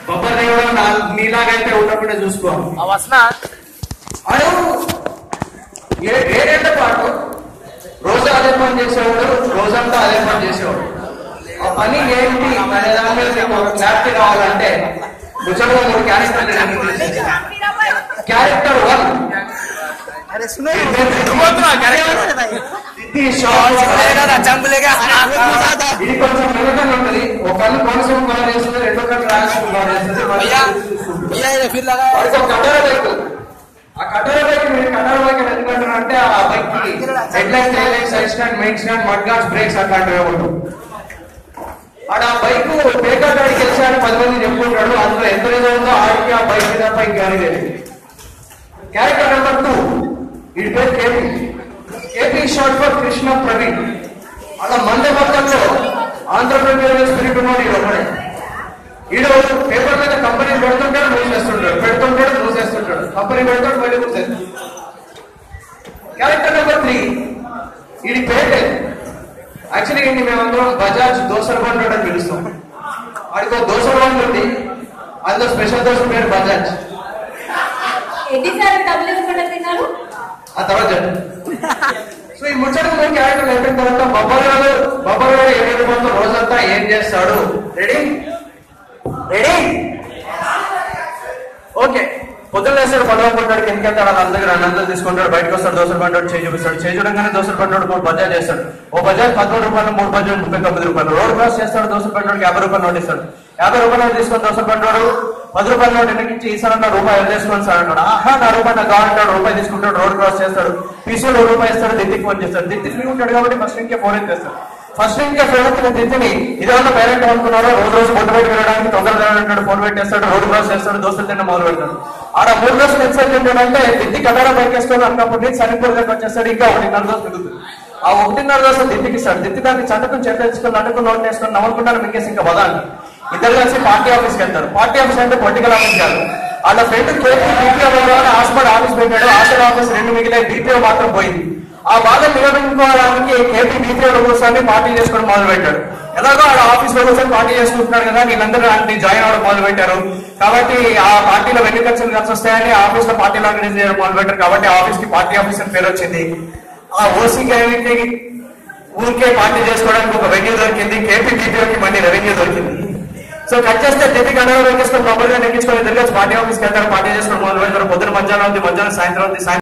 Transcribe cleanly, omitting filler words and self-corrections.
బొబ్బర్ని కూడా నీలాగైతే ఉండకుండా చూసుకో. ఏడేళ్ల పాటు రోజు అదే పని చేసేవాడు, రోజంతా అదే పని చేసేవాడు. ఆ పని ఏంటి అనే దాని మీద మీకు ఒక క్లారిటీ కావాలంటే ముచ్చటగా 3 క్యారెక్టర్. క్యారెక్టర్ 1 ఇది కొంచెం మెలకలు ఉంటుంది. ఒక కళ్ళు కోనసీమ కలర్ వేస్తుంది, రెండో కళ్ళు రాయలసీమ కలర్ వేస్తుంది. కటార బైక్, ఆ కటార బైక్ మీరు కటార బైక్ ఎందుకంటారంటే ఆ బైక్ కి head light, tail light, side stand, main stand, mudguards, brakes అట్లాంటివి ఉంటుంది. ఆడ ఆ బైక్ పేకర్ గాడికి గెలిచాడు 10 మంది చెప్పుకుంటాడు. అందులో ఎంత నిజం ఉందో ఆడికి ఆ బైక్ మీద బైక్ కానీ లేదు. క్యారెక్టర్ నెంబర్ 2 వీడి పేరు KP. KP short for Krishna Praveen. అలా మందే మొత్తంలో ఆంధ్రప్రదేశ్ స్పిరిట్ ఉన్నాడు. ఈడు పేపర్ మీద కంపెనీ పెడుతుంటాడు, మూసేస్తుంటాడు, పెడుతుంటాడు, మూసేస్తుంటాడు, కంపెనీ పెడతాడు, మళ్ళీ మూసేస్తాడు. క్యారెక్టర్ నెంబర్ 3 వీడి పేరు యాక్చువల్లీ ఏంటి, మేమందరం బజాజ్ దోసల బండి అని పిలుస్తాం. వాడికి ఒక దోసల బండి ఉంది, అందులో స్పెషల్ దోశ పేరు బజాజ్. ఆ తర్వాత సో ఈ ముచ్చట క్యారెక్టర్ అయిపోయిన తర్వాత బొబ్బర్ గారు ఏడు మొత్తం రోజంతా ఏం చేస్తాడు. Ready ready okay. పొద్దున్న వేస్తాడు, పొలం కొట్టాడు, కిందకి వెళ్తాడు, వాళ్ళ దగ్గర అన్నంతా తీసుకుంటాడు, బయటకు వస్తాడు, దోశలు పంటాడు, చేయి చూపిస్తాడు. చేయి చూడంగానే దోశలు పంటాడు 3 బజాజ్ చేస్తాడు. ఓ బజాజ్ 13 రూపాయలు, 3 బజాజ్ 39 రూపాయలు. రోడ్ క్రాస్ చేస్తాడు, దోశలు పంటాడు 50 రూపాయలు నోట్ ఇస్తాడు. 50 రూపాయలు నోట్ తీసుకొని దోశలు పంటాడు 10 రూపాయల నోట్ ఎన్నికించి ఈసారి రూపాయి వదిలేసుకొని సార్ అంటాడు. ఆహా నా రూపాయి నాకు కావాలంటాడు, రూపాయి తీసుకుంటాడు, రోడ్ క్రాస్ చేస్తాడు, పీసీలో రూపాయి ఇస్తాడు, దిత్తికి ఫోన్ చేస్తాడు. దిత్తి ఫ్రీ ఉంటాడు కాబట్టి ఫస్ట్ ఇంకే ఫోన్ ఎత్తేస్తాడు. ఫస్ట్ ఇంకా ఫోన్ దిత్తిని ఇదేమన్నా పేరెంట్ అనుకున్నారో రోజు బొట్టు బయట వెళ్ళడానికి తొందరగా అంటాడు, ఫోన్ పెట్టేస్తాడు, రోడ్ క్రాస్ చేస్తాడు, దోశలు తిన్న మొదలు పెడతాడు. ఆడ 3 రోజులు ఎక్సైజ్ ఏంటంటే దిత్తి కటారా బైక్ వేసుకొని అన్నప్పుడు నుంచి సరిపోలేక వచ్చేస్తాడు. ఇంకా 1.5 రోజులు తిరుగుతుంది. ఆ 1.5 రోజులు దిత్తికి ఇస్తాడు. దిత్తి దాన్ని చట్టకం చేతేసుకొని అడ్డుకుని నోట్ వేసుకొని నవ్వుకుంటాను మింగేసి ఇంకా వదాలి. ఇద్దరు కలిసి పార్టీ ఆఫీస్కి వెళ్తారు. పార్టీ ఆఫీస్ అంటే పొలిటికల్ ఆఫీస్ కాదు. వాళ్ళ friend KP BPO hospital office పెట్టాడు. హాస్పిటల్ ఆఫీస్ 2 మిగిలిన బీపీఓ మాత్రం పోయింది. ఆ బాధ నిలబెట్టుకోవడానికి కేపీ బీపీఓ కూర్చొని పార్టీ చేసుకోవడం మొదలు పెట్టాడు. ఎలాగో ఆడ ఆఫీస్ లో కూర్చొని పార్టీ చేసుకుంటున్నాడు కదా, వీళ్ళందరూ అంటే జాయిన్ అవ్వడం మొదలు పెట్టారు. కాబట్టి ఆ పార్టీలో వెన్ను ఖర్చులు కలిసి వస్తాయని ఆఫీస్ లో పార్టీలు ఆర్గనైజ్ చేయడం మొదలు పెట్టారు. కాబట్టి ఆఫీస్ కి పార్టీ ఆఫీస్ అని పేరు వచ్చింది. ఆ ఓసీ ఊరికే పార్టీ చేసుకోవడానికి ఒక వెన్యూ దొరికింది. కేపీ బీపీఓకి మళ్ళీ రెవెన్యూ దొరికింది. సో కట్ చేస్తే దిత్తి కడగా ఎక్కించుకొని మొబైల్ ఎక్కించుకొని ఎదురుగా పార్టీ ఆఫీస్కి వెళ్తారు, పార్టీ చేసుకొని మొదలు పెడతారు. పొద్దున మధ్యాహ్నం ఉంది, మధ్యాహ్నం సాయంత్రం ఉంది.